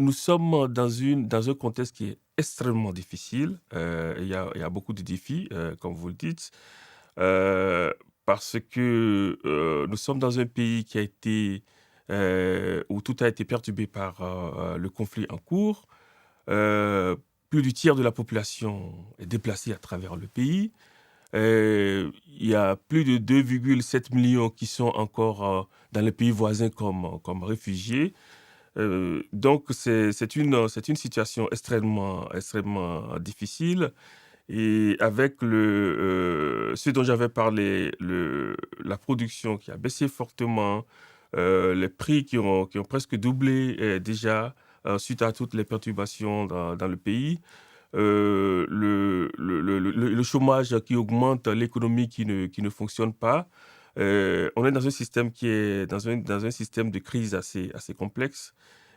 Nous sommes dans un contexte qui est extrêmement difficile. Il y a beaucoup de défis, comme vous le dites, heu, parce que, nous sommes dans un pays qui a été, où tout a été perturbé par, le conflit en cours. Heu, Plus du tiers de la population est déplacée à travers le pays. Il y a plus de 2,7 millions qui sont encore, dans les pays voisins comme réfugiés. Donc c'est une situation extrêmement difficile et avec ce dont j'avais parlé, la production qui a baissé fortement, les prix qui ont presque doublé, déjà, suite à toutes les perturbations dans le pays, le chômage qui augmente, l'économie qui ne fonctionne pas. On est dans un système qui est dans un système de crise assez complexe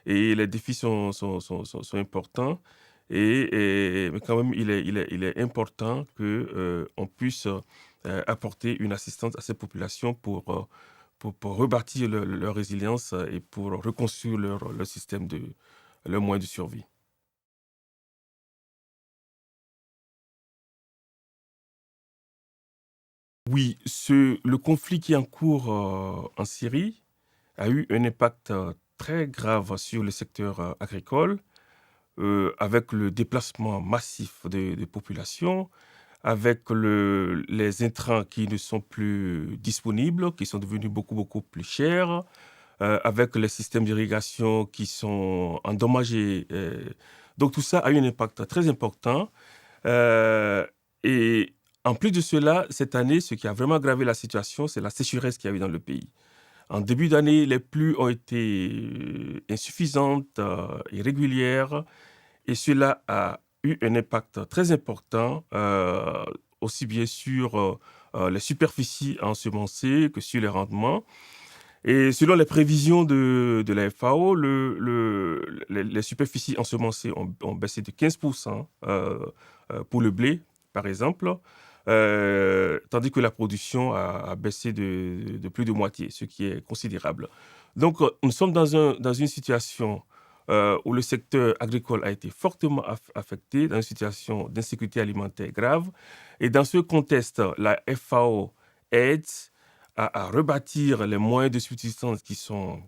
et les défis sont importants mais quand même il est important que, on puisse, apporter une assistance à ces populations pour rebâtir leur résilience, et pour reconstruire leur système leur moyen de survie. Oui, le conflit qui est en cours, en Syrie a eu un impact, très grave sur le secteur, agricole, avec le déplacement massif des populations, avec les intrants qui ne sont plus disponibles, qui sont devenus beaucoup plus chers, avec les systèmes d'irrigation qui sont endommagés, donc tout ça a eu un impact très important. Et en plus de cela, cette année, ce qui a vraiment aggravé la situation, c'est la sécheresse qu'il y a eu dans le pays. En début d'année, les pluies ont été, insuffisantes, irrégulières, et cela a eu un impact très important, aussi bien sur, les superficies ensemencées que sur les rendements. Et selon les prévisions de la FAO, les superficies ensemencées ont baissé de 15%, pour le blé, par exemple, tandis que la production a baissé de plus de moitié, ce qui est considérable. Donc, nous sommes dans une situation, où le secteur agricole a été fortement affecté, dans une situation d'insécurité alimentaire grave. Et dans ce contexte, la FAO aide à rebâtir les moyens de subsistance qui sont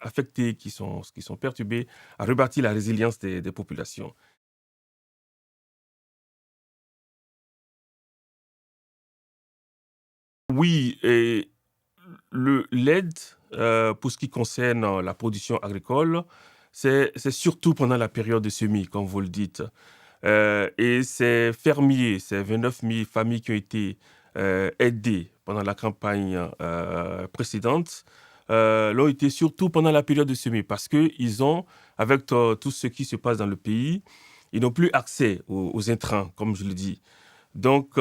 affectés, qui sont perturbés, à rebâtir la résilience des populations. Oui, et l'aide, pour ce qui concerne, la production agricole, c'est surtout pendant la période de semis, comme vous le dites. Et ces fermiers, ces 29 000 familles qui ont été, aidées pendant la campagne, précédente, l'ont été surtout pendant la période de semis parce qu'ils ont, avec, tout ce qui se passe dans le pays, ils n'ont plus accès aux intrants, comme je le dis. Donc,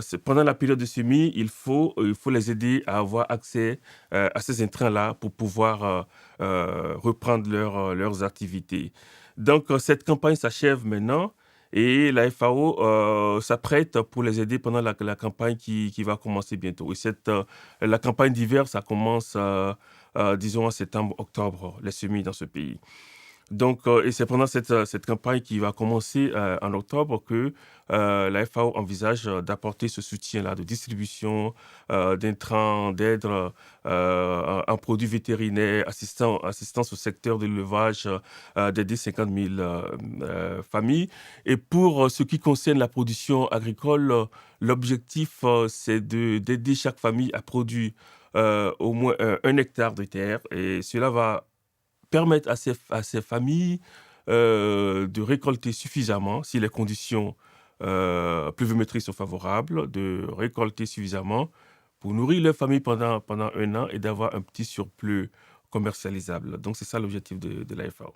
c'est pendant la période de semis, il faut les aider à avoir accès, à ces intrants-là pour pouvoir, reprendre leurs activités. Donc, cette campagne s'achève maintenant et la FAO, s'apprête pour les aider pendant la campagne qui va commencer bientôt. Et la campagne d'hiver, ça commence, disons en septembre, octobre, les semis dans ce pays. Donc, et c'est pendant cette campagne qui va commencer, en octobre que, la FAO envisage, d'apporter ce soutien-là de distribution, d'intrants, d'aide, en produits vétérinaires, assistance au secteur de l'élevage, d'aider 50 000 familles. Et pour, ce qui concerne la production agricole, l'objectif, c'est d'aider chaque famille à produire, au moins, 1 hectare de terre, et cela va permettre à ces familles, de récolter suffisamment si les conditions, pluviométriques sont favorables, de récolter suffisamment pour nourrir leur famille pendant 1 an et d'avoir un petit surplus commercialisable. Donc c'est ça l'objectif de la FAO.